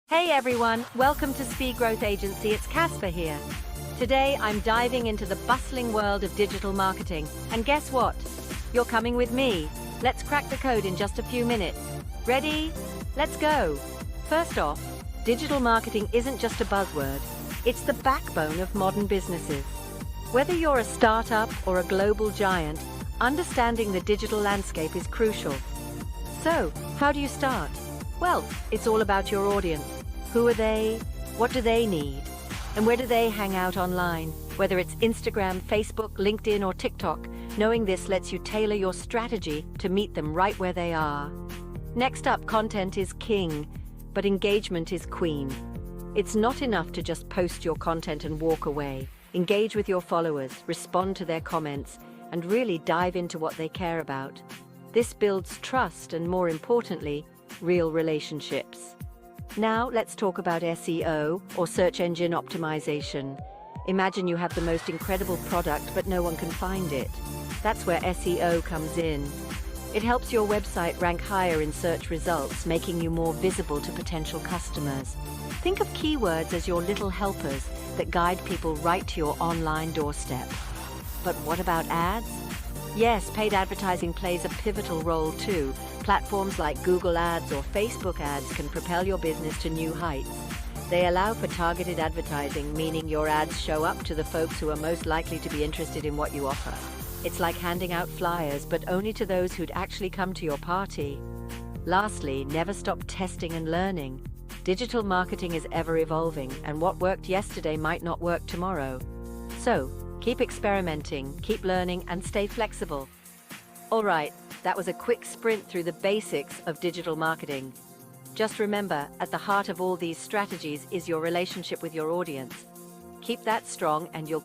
Hey everyone, welcome to Speed Growth Agency. It's Casper here. Today I'm diving into the bustling world of digital marketing. And guess what? You're coming with me. Let's crack the code in just a few minutes. Ready? Let's go. First off, digital marketing isn't just a buzzword. It's the backbone of modern businesses. Whether you're a startup or a global giant, understanding the digital landscape is crucial. So, how do you start? Well, it's all about your audience. Who are they? What do they need? And where do they hang out online? Whether it's Instagram, Facebook, LinkedIn, or TikTok, knowing this lets you tailor your strategy to meet them right where they are. Next up, content is king, but engagement is queen. It's not enough to just post your content and walk away. Engage with your followers, respond to their comments, and really dive into what they care about. This builds trust and, more importantly, real relationships. Now let's talk about SEO, or search engine optimization. Imagine you have the most incredible product but no one can find it. That's where SEO comes in. It helps your website rank higher in search results, making you more visible to potential customers. Think of keywords as your little helpers that guide people right to your online doorstep. But what about ads? Yes, paid advertising plays a pivotal role too. Platforms like Google Ads or Facebook Ads can propel your business to new heights. They allow for targeted advertising, meaning your ads show up to the folks who are most likely to be interested in what you offer. It's like handing out flyers, but only to those who'd actually come to your party. Lastly, never stop testing and learning. Digital marketing is ever evolving, and what worked yesterday might not work tomorrow. So, keep experimenting, keep learning, and stay flexible. All right, that was a quick sprint through the basics of digital marketing. Just remember, at the heart of all these strategies is your relationship with your audience. Keep that strong and you'll